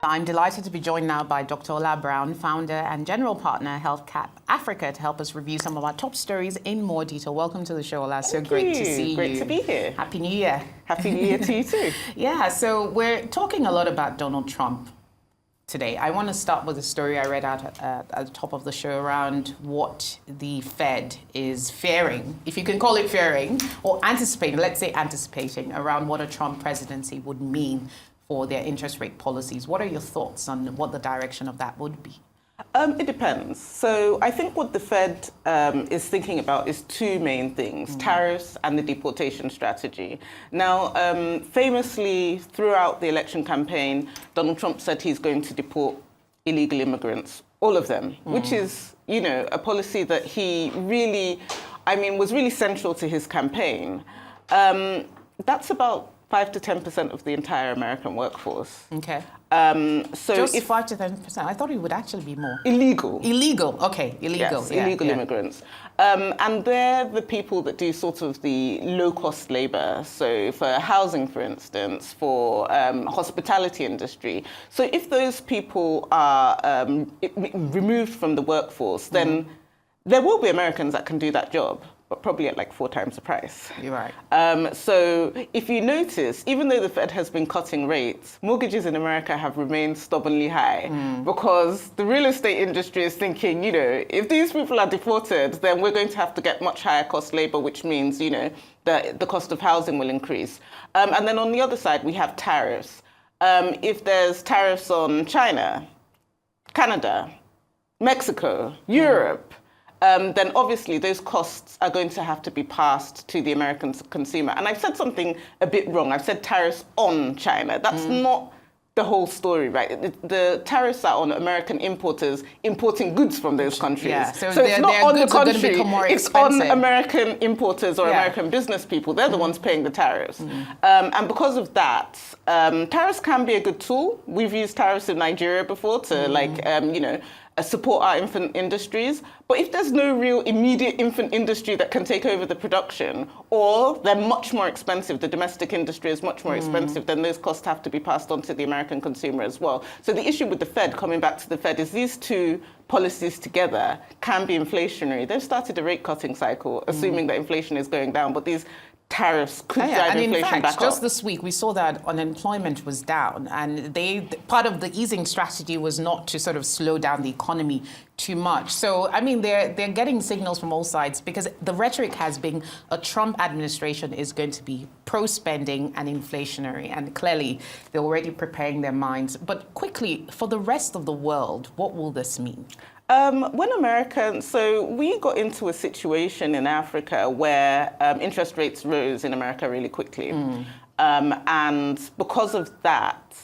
I'm delighted to be joined now by Dr. Ola Brown, founder and general partner, HealthCap Africa, to help us review some of our top stories in more detail. Welcome to the show, Ola. So great to see you. Great to be here. Happy New Year. Happy New Year to you too. Yeah, so we're talking a lot about Donald Trump today. I want to start with a story I read out at the top of the show around what the Fed is fearing, if you can call it fearing, or anticipating, let's say anticipating, around what a Trump presidency would mean for their interest rate policies. What are your thoughts on what the direction of that would be? It depends. So I think what the Fed is thinking about is two main things, tariffs and the deportation strategy. Now, famously, throughout the election campaign, Donald Trump said he's going to deport illegal immigrants, all of them, which is, you know, a policy that he really, was really central to his campaign. That's about 5 to 10% of the entire American workforce. Okay. So just if 5 to 10%. I thought it would actually be more. Illegal. Illegal. Okay. Illegal. Yes, yeah, illegal yeah. immigrants. And they're the people that do sort of the low-cost labor. So for housing, for instance, for hospitality industry. So if those people are removed from the workforce, then there will be Americans that can do that job, but probably at like 4 times the price. You're right. So if you notice, even though the Fed has been cutting rates, mortgages in America have remained stubbornly high because the real estate industry is thinking, you know, if these people are deported, then we're going to have to get much higher cost labor, which means, you know, the cost of housing will increase. And then on the other side, we have tariffs. If there's tariffs on China, Canada, Mexico, Europe, then obviously those costs are going to have to be passed to the American consumer. And I've said something a bit wrong. I've said tariffs on China. That's not the whole story, right? The tariffs are on American importers importing goods from those countries. Yeah, so it's not on the country, it's on American importers or American business people. They're the ones paying the tariffs. And because of that, tariffs can be a good tool. We've used tariffs in Nigeria before to support our infant industries. But if there's no real immediate infant industry that can take over the production, or they're much more expensive, the domestic industry is much more expensive, then those costs have to be passed on to the American consumer as well. So the issue with the Fed, coming back to the Fed, is these two policies together can be inflationary. They've started a rate cutting cycle, assuming that inflation is going down, but these tariffs could drive inflation back up. Just this week, we saw that unemployment was down, and part of the easing strategy was not to sort of slow down the economy too much. So, they're getting signals from all sides, because the rhetoric has been a Trump administration is going to be pro-spending and inflationary, and clearly they're already preparing their minds. But quickly, for the rest of the world, what will this mean? So we got into a situation in Africa where interest rates rose in America really quickly. And because of that,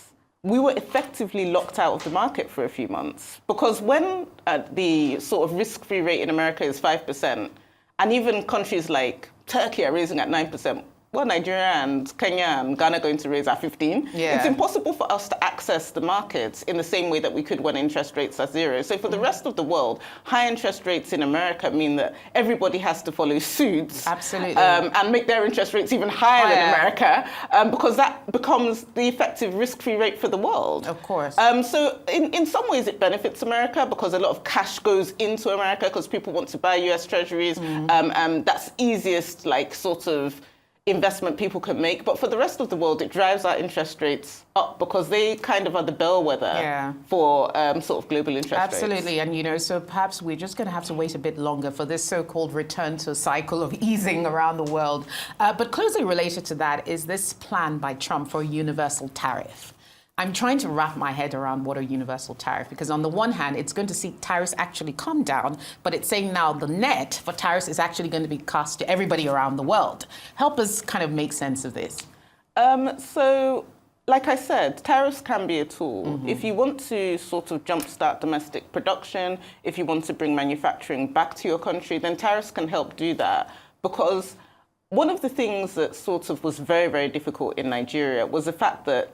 we were effectively locked out of the market for a few months. Because when the sort of risk-free rate in America is 5%, and even countries like Turkey are raising at 9%, well, Nigeria and Kenya and Ghana are going to raise at 15. Yeah. It's impossible for us to access the markets in the same way that we could when interest rates are 0. So for the rest of the world, high interest rates in America mean that everybody has to follow suit. Absolutely. And make their interest rates even higher than America, because that becomes the effective risk-free rate for the world. Of course. So in some ways it benefits America, because a lot of cash goes into America because people want to buy US treasuries. And that's easiest, sort of investment people can make. But for the rest of the world, it drives our interest rates up, because they kind of are the bellwether for sort of global interest rates. Absolutely. And, so perhaps we're just going to have to wait a bit longer for this so-called return to a cycle of easing around the world. But closely related to that is this plan by Trump for a universal tariff. I'm trying to wrap my head around what a universal tariff, because on the one hand, it's going to see tariffs actually come down, but it's saying now the net for tariffs is actually going to be cast to everybody around the world. Help us kind of make sense of this. So, like I said, tariffs can be a tool. If you want to sort of jumpstart domestic production, if you want to bring manufacturing back to your country, then tariffs can help do that. Because one of the things that sort of was very, very difficult in Nigeria was the fact that,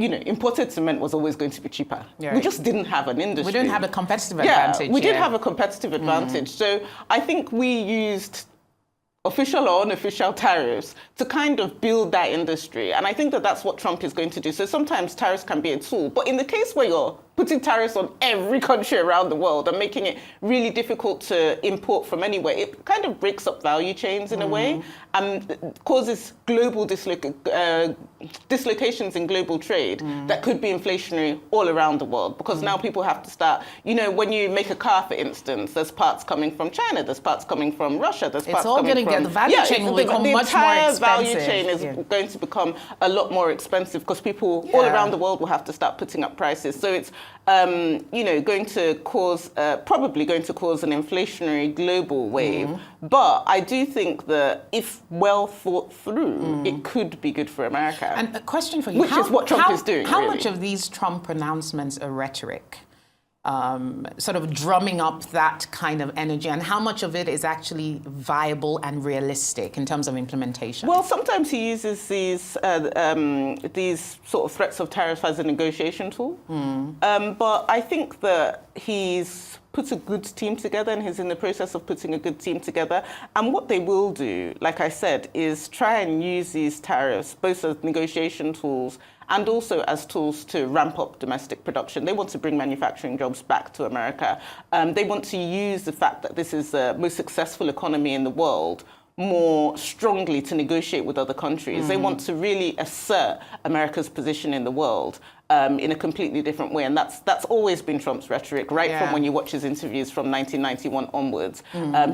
imported cement was always going to be cheaper. Right. We just didn't have an industry. We didn't have a competitive advantage. We did have a competitive advantage. So I think we used official or unofficial tariffs to kind of build that industry. And I think that that's what Trump is going to do. So sometimes tariffs can be a tool. But in the case where you're putting tariffs on every country around the world and making it really difficult to import from anywhere, it kind of breaks up value chains in a way and causes global dislocations in global trade that could be inflationary all around the world. Because now people have to start, you know, when you make a car, for instance, there's parts coming from China, there's parts coming from Russia, there's parts coming from... The value chain will become much more expensive. The entire value chain is going to become a lot more expensive because people all around the world will have to start putting up prices. So it's you know, going to cause, probably going to cause an inflationary global wave. But I do think that if well thought through, it could be good for America. And a question for you. Which is what Trump is doing, How really. much of these Trump pronouncements are rhetoric? Sort of drumming up that kind of energy, and how much of it is actually viable and realistic in terms of implementation? Well, sometimes he uses these sort of threats of tariffs as a negotiation tool. But I think that he's put a good team together and he's in the process of putting a good team together. And what they will do, like I said, is try and use these tariffs both as negotiation tools and also as tools to ramp up domestic production. They want to bring manufacturing jobs back to America. They want to use the fact that this is the most successful economy in the world more strongly to negotiate with other countries. They want to really assert America's position in the world in a completely different way. And that's always been Trump's rhetoric, right from when you watch his interviews from 1991 onwards.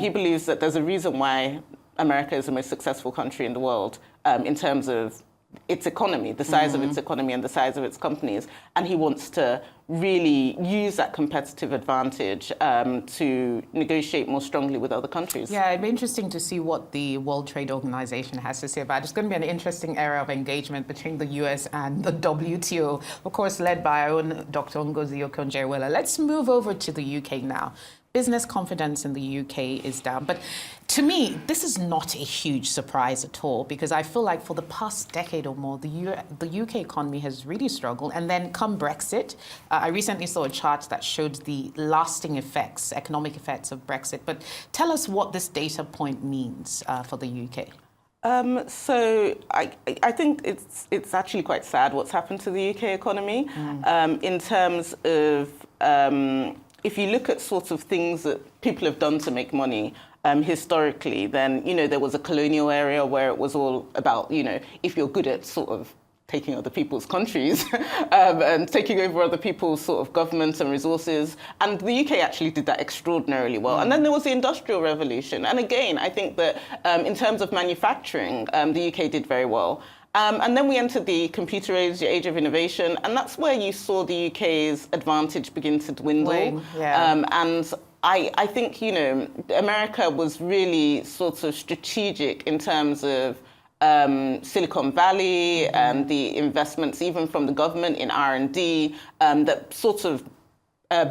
He believes that there's a reason why America is the most successful country in the world in terms of its economy, the size of its economy and the size of its companies. And he wants to really use that competitive advantage to negotiate more strongly with other countries. Yeah, it'd be interesting to see what the World Trade Organization has to say about it. It's going to be an interesting area of engagement between the US and the WTO, of course, led by our own Dr. Ngozi Okonjo-Iweala. Let's move over to the UK now. Business confidence in the UK is down. But to me, this is not a huge surprise at all, because I feel like for the past decade or more, the UK economy has really struggled. And then come Brexit, I recently saw a chart that showed the lasting effects, economic effects of Brexit. But tell us what this data point means for the UK. So I think it's actually quite sad what's happened to the UK economy in terms of if you look at sort of things that people have done to make money historically, then, you know, there was a colonial area where it was all about, you know, if you're good at sort of taking other people's countries and taking over other people's sort of governments and resources. And the UK actually did that extraordinarily well. And then there was the Industrial Revolution. And again, I think that in terms of manufacturing, the UK did very well. And then we entered the computer age, the age of innovation, and that's where you saw the UK's advantage begin to dwindle. And I think, you know, America was really sort of strategic in terms of Silicon Valley and the investments, even from the government in R&D, that sort of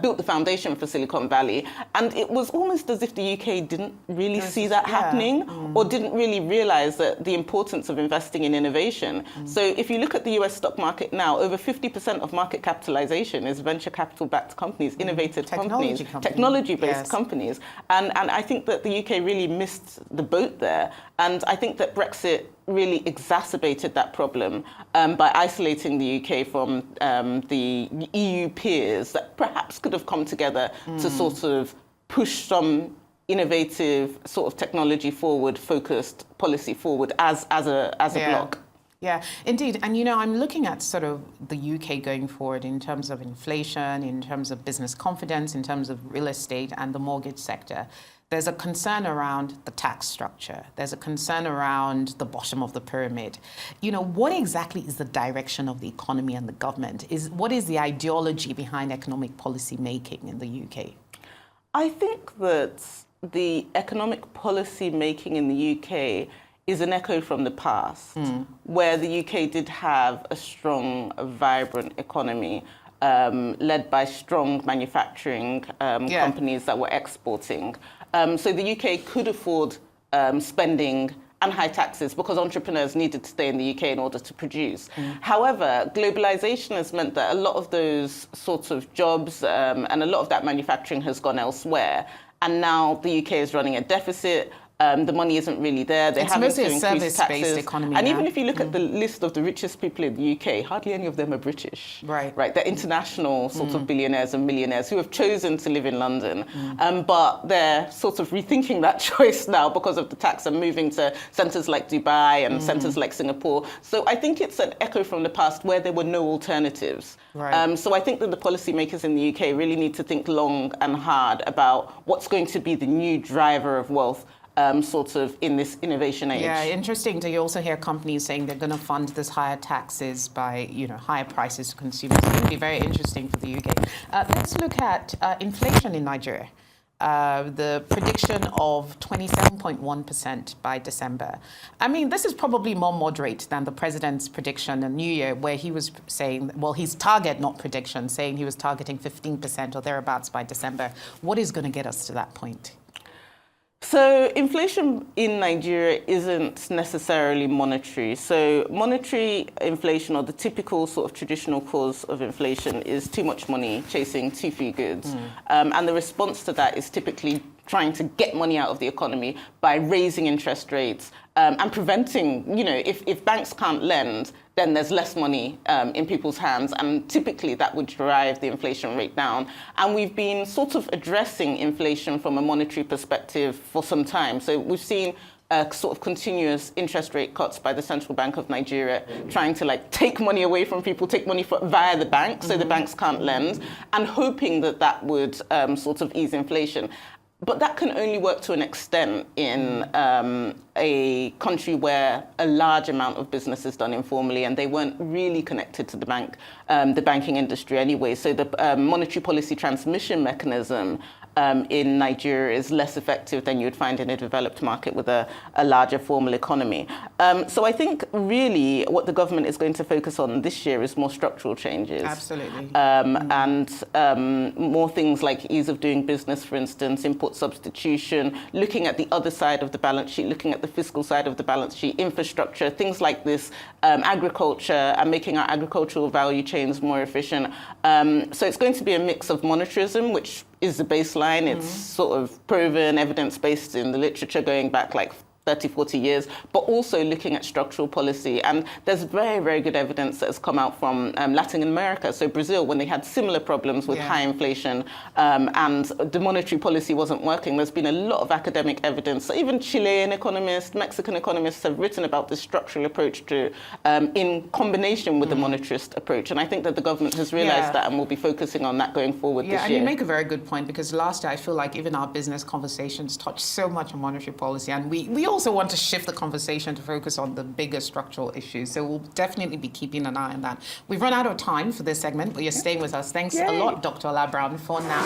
built the foundation for Silicon Valley. And it was almost as if the UK didn't really see that happening or didn't really realize that the importance of investing in innovation. So if you look at the US stock market now, over 50% of market capitalization is venture capital backed companies, innovative companies, technology-based companies. And I think that the UK really missed the boat there. And I think that Brexit really exacerbated that problem by isolating the UK from the EU peers that perhaps could have come together to sort of push some innovative sort of technology forward, focused policy forward as a bloc. Yeah, indeed. And, you know, I'm looking at sort of the UK going forward in terms of inflation, in terms of business confidence, in terms of real estate and the mortgage sector. There's a concern around the tax structure. There's a concern around the bottom of the pyramid. You know, what exactly is the direction of the economy and the government? What is the ideology behind economic policy making in the UK? I think that the economic policy making in the UK is an echo from the past, where the UK did have a strong, vibrant economy led by strong manufacturing companies that were exporting. So the UK could afford spending and high taxes because entrepreneurs needed to stay in the UK in order to produce. However, globalization has meant that a lot of those sorts of jobs and a lot of that manufacturing has gone elsewhere. And now the UK is running a deficit. The money isn't really there. They're It's having mostly to a increase service-based taxes. economy And now. even if you look at the list of the richest people in the UK, hardly any of them are British. Right. They're international sort of billionaires and millionaires who have chosen to live in London. But they're sort of rethinking that choice now because of the tax and moving to centres like Dubai and centres like Singapore. So I think it's an echo from the past where there were no alternatives. Right. So I think that the policymakers in the UK really need to think long and hard about what's going to be the new driver of wealth sort of in this innovation age. Yeah, interesting. Do you also hear companies saying they're going to fund this higher taxes by, higher prices to consumers? It's going to be very interesting for the UK. Let's look at inflation in Nigeria. The prediction of 27.1% by December. I mean, this is probably more moderate than the president's prediction in New Year, where he was saying, well, his target, not prediction, saying he was targeting 15% or thereabouts by December. What is going to get us to that point? So inflation in Nigeria isn't necessarily monetary. So monetary inflation, or the typical sort of traditional cause of inflation, is too much money chasing too few goods. And the response to that is typically trying to get money out of the economy by raising interest rates and preventing, if banks can't lend, then there's less money in people's hands, and typically that would drive the inflation rate down. And we've been sort of addressing inflation from a monetary perspective for some time. So we've seen sort of continuous interest rate cuts by the Central Bank of Nigeria, trying to take money away from people, take money via the bank, so the banks can't lend, and hoping that that would sort of ease inflation. But that can only work to an extent in a country where a large amount of business is done informally, and they weren't really connected to the banking industry anyway. So the monetary policy transmission mechanism in Nigeria is less effective than you would find in a developed market with a larger formal economy. So I think really what the government is going to focus on this year is more structural changes. Absolutely. And more things like ease of doing business, for instance, import substitution, looking at the other side of the balance sheet, looking at the fiscal side of the balance sheet, infrastructure, things like this, agriculture, and making our agricultural value chains more efficient. So it's going to be a mix of monetarism, which is the baseline. It's sort of proven, evidence-based in the literature going back 30, 40 years, but also looking at structural policy. And there's very, very good evidence that has come out from Latin America. So Brazil, when they had similar problems with high inflation and the monetary policy wasn't working, there's been a lot of academic evidence. So even Chilean economists, Mexican economists have written about this structural approach to, in combination with the monetarist approach. And I think that the government has realized that and will be focusing on that going forward this year. Yeah, and you make a very good point, because last year I feel like even our business conversations touched so much on monetary policy, and we also want to shift the conversation to focus on the bigger structural issues. So we'll definitely be keeping an eye on that. We've run out of time for this segment, but you're staying with us. Thanks a lot, Dr. Ola Brown, for now.